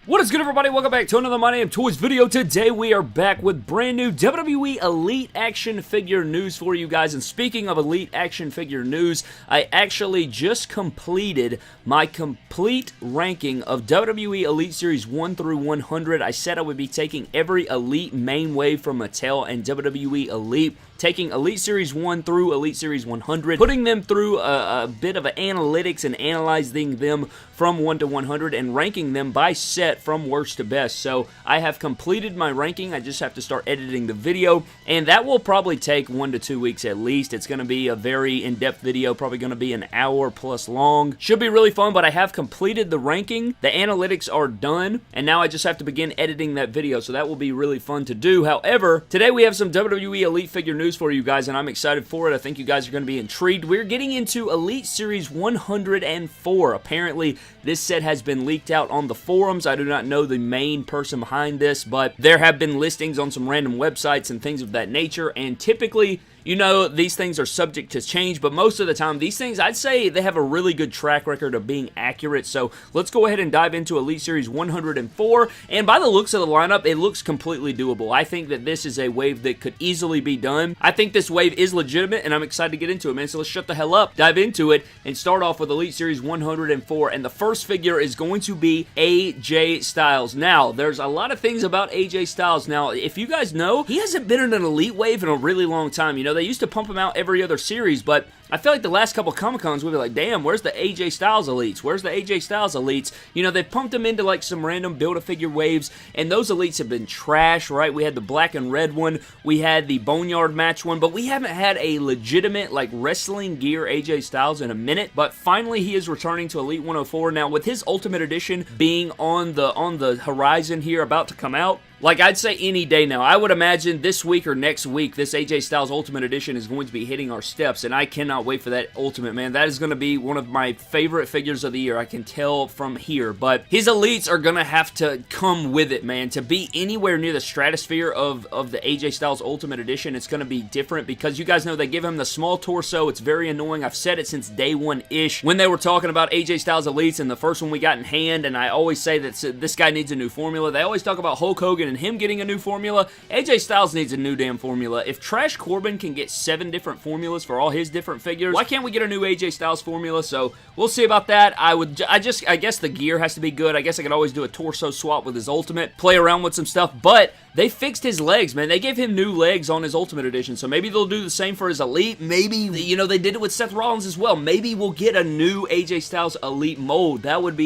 What is good, everybody? Welcome back to another My Name Toys video. Today we are back with brand new WWE Elite action figure news for you guys. And speaking of Elite action figure news, I actually just completed my complete ranking of WWE Elite Series 1 through 100. I said I would be taking every Elite main wave from Mattel and WWE Elite, taking Elite Series 1 through Elite Series 100, putting them through a bit of an analytics and analyzing them from 1 to 100 and ranking them by set from worst to best. So I have completed my ranking. I just have to start editing the video, and that will probably take 1 to 2 weeks at least. It's going to be a very in-depth video, probably going to be an hour plus long. Should be really fun, but I have completed the ranking. The analytics are done, and now I just have to begin editing that video, so that will be really fun to do. However, today we have some WWE Elite figure news for you guys, and I'm excited for it. I think you guys are going to be intrigued. We're getting into Elite Series 104. Apparently, this set has been leaked out on the forums. I do not know the main person behind this, but there have been listings on some random websites and things of that nature, and typically, you know, these things are subject to change, but most of the time, these things, I'd say they have a really good track record of being accurate. So let's go ahead and dive into Elite Series 104. And by the looks of the lineup, it looks completely doable. I think that this is a wave that could easily be done. I think this wave is legitimate, and I'm excited to get into it, man. So let's shut the hell up, dive into it, and start off with Elite Series 104. And the first figure is going to be AJ Styles. Now, there's a lot of things about AJ Styles. Now, if you guys know, he hasn't been in an Elite wave in a really long time. You know, they used to pump him out every other series, but I feel like the last couple Comic-Cons, we'd be like, damn, where's the AJ Styles Elites? Where's the AJ Styles Elites? You know, they've pumped him into like some random Build-A-Figure waves, and those Elites have been trash, right? We had the black and red one, we had the Boneyard match one, but we haven't had a legitimate, like, wrestling gear AJ Styles in a minute, but finally he is returning to Elite 104. Now, with his Ultimate Edition being on the horizon here, about to come out, like, I'd say any day now. I would imagine this week or next week, this AJ Styles Ultimate Edition is going to be hitting our steps, and I cannot wait for that Ultimate, man. That is going to be one of my favorite figures of the year. I can tell from here, but his Elites are going to have to come with it, man. To be anywhere near the stratosphere of the AJ Styles Ultimate Edition, it's going to be different because you guys know they give him the small torso. It's very annoying. I've said it since day one-ish when they were talking about AJ Styles Elites and the first one we got in hand, and I always say that this guy needs a new formula. They always talk about Hulk Hogan and him getting a new formula. AJ Styles needs a new damn formula. If Trash Corbin can get 7 different formulas for all his different figures, why can't we get a new AJ Styles formula? So we'll see about that. I guess the gear has to be good. I guess I could always do a torso swap with his Ultimate, play around with some stuff, but they fixed his legs, man. They gave him new legs on his Ultimate Edition, so maybe they'll do the same for his Elite. Maybe, you know, they did it with Seth Rollins as well. Maybe we'll get a new AJ Styles Elite mold. That would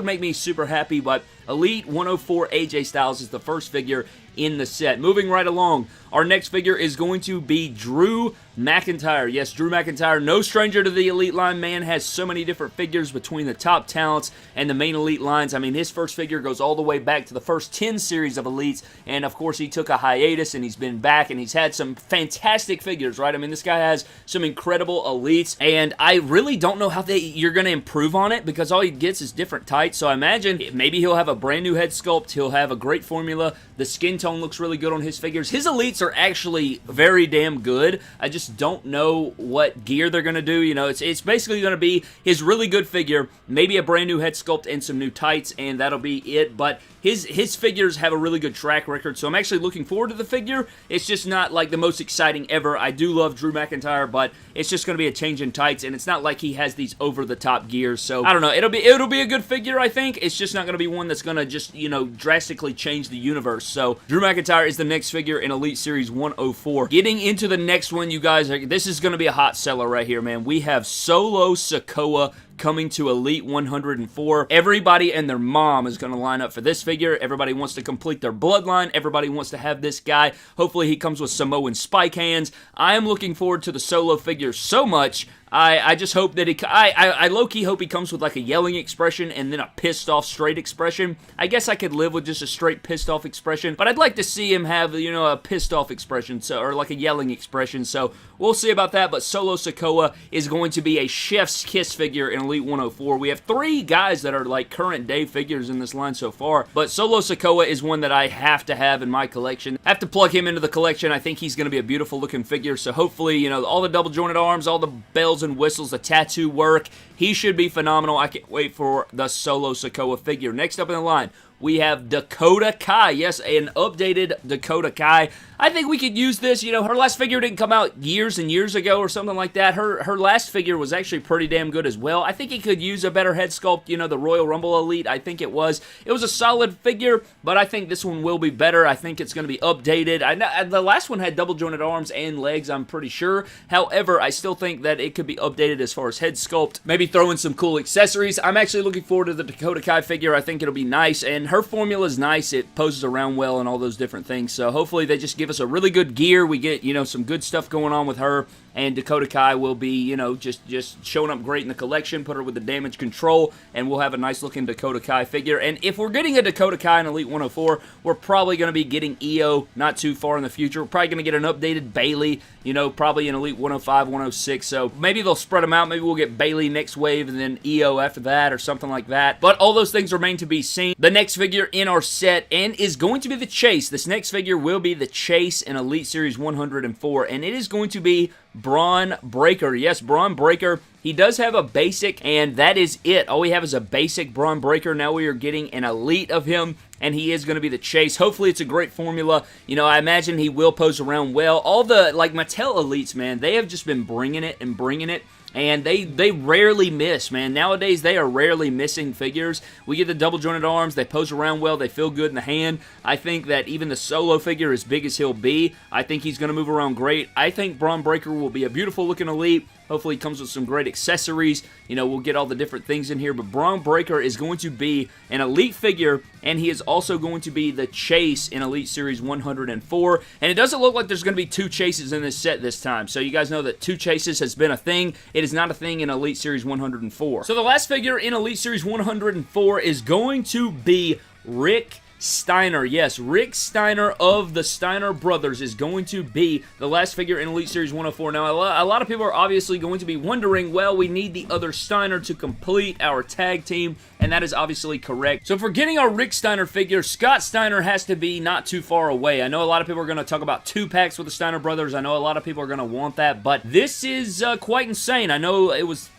make me super happy, but Elite 104 AJ Styles is the first figure in the set. Moving right along, our next figure is going to be Drew McIntyre. Yes, Drew McIntyre, no stranger to the Elite line. Man has so many different figures between the top talents and the main Elite lines. I mean, his first figure goes all the way back to the first 10 series of Elites, and of course, he took a hiatus, and he's been back, and he's had some fantastic figures, right? I mean, this guy has some incredible Elites, and I really don't know how you're going to improve on it because all he gets is different tights, so I imagine maybe he'll have a brand new head sculpt, he'll have a great formula, the skin tone looks really good on his figures. His Elites are actually very damn good. I just don't know what gear they're going to do. You know, it's basically going to be his really good figure, maybe a brand new head sculpt and some new tights, and that'll be it. But his figures have a really good track record, so I'm actually looking forward to the figure. It's just not like the most exciting ever. I do love Drew McIntyre, but it's just going to be a change in tights, and it's not like he has these over-the-top gears. So I don't know. It'll be a good figure, I think. It's just not going to be one that's going to just, you know, drastically change the universe. So Drew McIntyre is the next figure in Elite Series 104. Getting into the next one, you guys, this is going to be a hot seller right here, man. We have Solo Sikoa coming to Elite 104. Everybody and their mom is going to line up for this figure. Everybody wants to complete their bloodline. Everybody wants to have this guy. Hopefully he comes with Samoan spike hands. I am looking forward to the Solo figure so much. I just hope that I low-key hope he comes with like a yelling expression and then a pissed-off straight expression. I guess I could live with just a straight pissed-off expression, but I'd like to see him have, you know, a pissed-off expression, so, or like a yelling expression, so we'll see about that, but Solo Sikoa is going to be a chef's kiss figure in Elite 104. We have 3 guys that are like current-day figures in this line so far, but Solo Sikoa is one that I have to have in my collection. I have to plug him into the collection. I think he's going to be a beautiful-looking figure, so hopefully, you know, all the double-jointed arms, all the bells and whistles, the tattoo work, he should be phenomenal. I can't wait for the Solo Sikoa figure. Next up in the line, we have Dakota Kai. Yes, an updated Dakota Kai. I think we could use this. You know, her last figure didn't come out years and years ago or something like that. Her last figure was actually pretty damn good as well. I think it could use a better head sculpt. You know, the Royal Rumble Elite, I think it was. It was a solid figure, but I think this one will be better. I think it's going to be updated. I know the last one had double jointed arms and legs, I'm pretty sure. However, I still think that it could be updated as far as head sculpt. Maybe throw in some cool accessories. I'm actually looking forward to the Dakota Kai figure. I think it'll be nice, and her formula is nice. It poses around well and all those different things. So hopefully they just give us a really good gear. We get, you know, some good stuff going on with her, and Dakota Kai will be, you know, just showing up great in the collection. Put her with the damage control, and we'll have a nice looking Dakota Kai figure. And if we're getting a Dakota Kai in Elite 104, we're probably going to be getting EO not too far in the future. We're probably going to get an updated Bayley, you know, probably in Elite 105, 106. So maybe they'll spread them out. Maybe we'll get Bayley next wave and then EO after that or something like that. But all those things remain to be seen. The next figure in our set and is going to be the Chase. This next figure will be the Chase in Elite Series 104, and it is going to be Bron Breakker. Yes, Bron Breakker. He does have a basic, and that is it. All we have is a basic Bron Breakker. Now we are getting an Elite of him, and he is going to be the Chase. Hopefully it's a great formula. You know, I imagine he will pose around well. All the, like, Mattel Elites, man, they have just been bringing it and bringing it. And they rarely miss, man. Nowadays, they are rarely missing figures. We get the double-jointed arms. They pose around well. They feel good in the hand. I think that even the Solo figure, as big as he'll be, I think he's going to move around great. I think Bron Breakker will be a beautiful-looking Elite. Hopefully he comes with some great accessories. You know, we'll get all the different things in here. But Bron Breakker is going to be an Elite figure, and he is also going to be the Chase in Elite Series 104. And it doesn't look like there's going to be two Chases in this set this time. So you guys know that two Chases has been a thing. It is not a thing in Elite Series 104. So the last figure in Elite Series 104 is going to be Rick Steiner. Yes, Rick Steiner of the Steiner Brothers is going to be the last figure in Elite Series 104. Now, a lot of people are obviously going to be wondering, well, we need the other Steiner to complete our tag team, and that is obviously correct. So for getting our Rick Steiner figure, Scott Steiner has to be not too far away. I know a lot of people are going to talk about 2-packs with the Steiner Brothers. I know a lot of people are going to want that, but this is quite insane. I know it was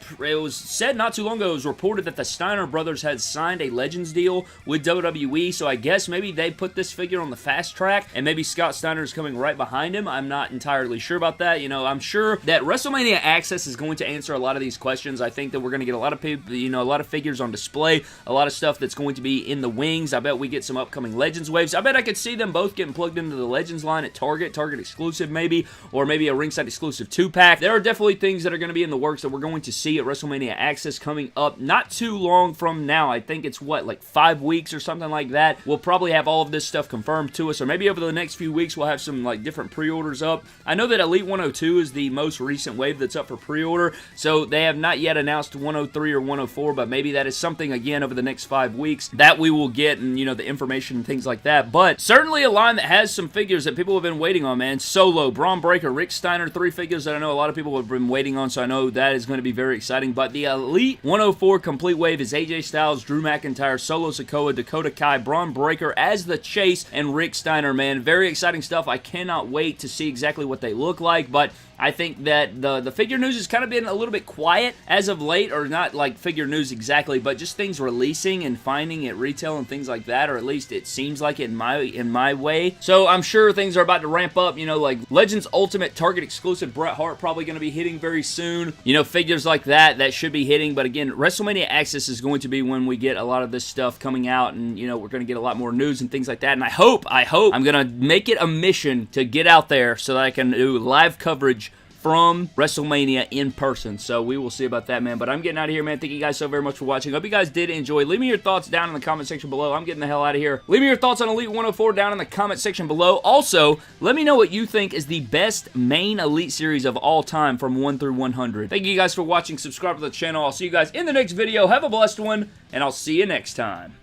said not too long ago, it was reported that the Steiner Brothers had signed a Legends deal with WWE, so I guess maybe they put this figure on the fast track, and maybe Scott Steiner is coming right behind him. I'm not entirely sure about that. You know, I'm sure that WrestleMania Access is going to answer a lot of these questions. I think that we're going to get a lot of people, you know, a lot of figures on display, a lot of stuff that's going to be in the wings. I bet we get some upcoming Legends waves. I bet I could see them both getting plugged into the Legends line at Target exclusive maybe, or maybe a ringside exclusive 2-pack. There are definitely things that are going to be in the works that we're going to see at WrestleMania Access coming up not too long from now. I think it's, what, like 5 weeks or something like that. We'll probably have all of this stuff confirmed to us, or maybe over the next few weeks we'll have some like different pre-orders up. I know that Elite 102 is the most recent wave that's up for pre-order, so they have not yet announced 103 or 104, but maybe that is something, again, over the next 5 weeks that we will get, and, you know, the information and things like that. But certainly a line that has some figures that people have been waiting on, man. Solo, Bron Breakker, Rick Steiner, 3 figures that I know a lot of people have been waiting on, so I know that is going to be very exciting. But the Elite 104 complete wave is AJ Styles, Drew McIntyre, Solo Sikoa, Dakota Kai, Bron Breakker as the Chase, and Rick Steiner, man. Very exciting stuff. I cannot wait to see exactly what they look like, but I think that the figure news has kind of been a little bit quiet as of late, or not like figure news exactly, but just things releasing and finding at retail and things like that, or at least it seems like it in my way. So I'm sure things are about to ramp up, you know, like Legends Ultimate Target exclusive Bret Hart probably going to be hitting very soon. You know, figures like that should be hitting, but again, WrestleMania Access is going to be when we get a lot of this stuff coming out, and, you know, we're going to get a lot more news and things like that, and I hope I'm going to make it a mission to get out there so that I can do live coverage from WrestleMania in person. So we will see about that, man. But I'm getting out of here, man. Thank you guys so very much for watching. Hope you guys did enjoy. Leave me your thoughts down in the comment section below. I'm getting the hell out of here. Leave me your thoughts on Elite 104 down in the comment section below. Also, let me know what you think is the best main Elite series of all time from 1 through 100. Thank you guys for watching. Subscribe to the channel. I'll see you guys in the next video. Have a blessed one, and I'll see you next time.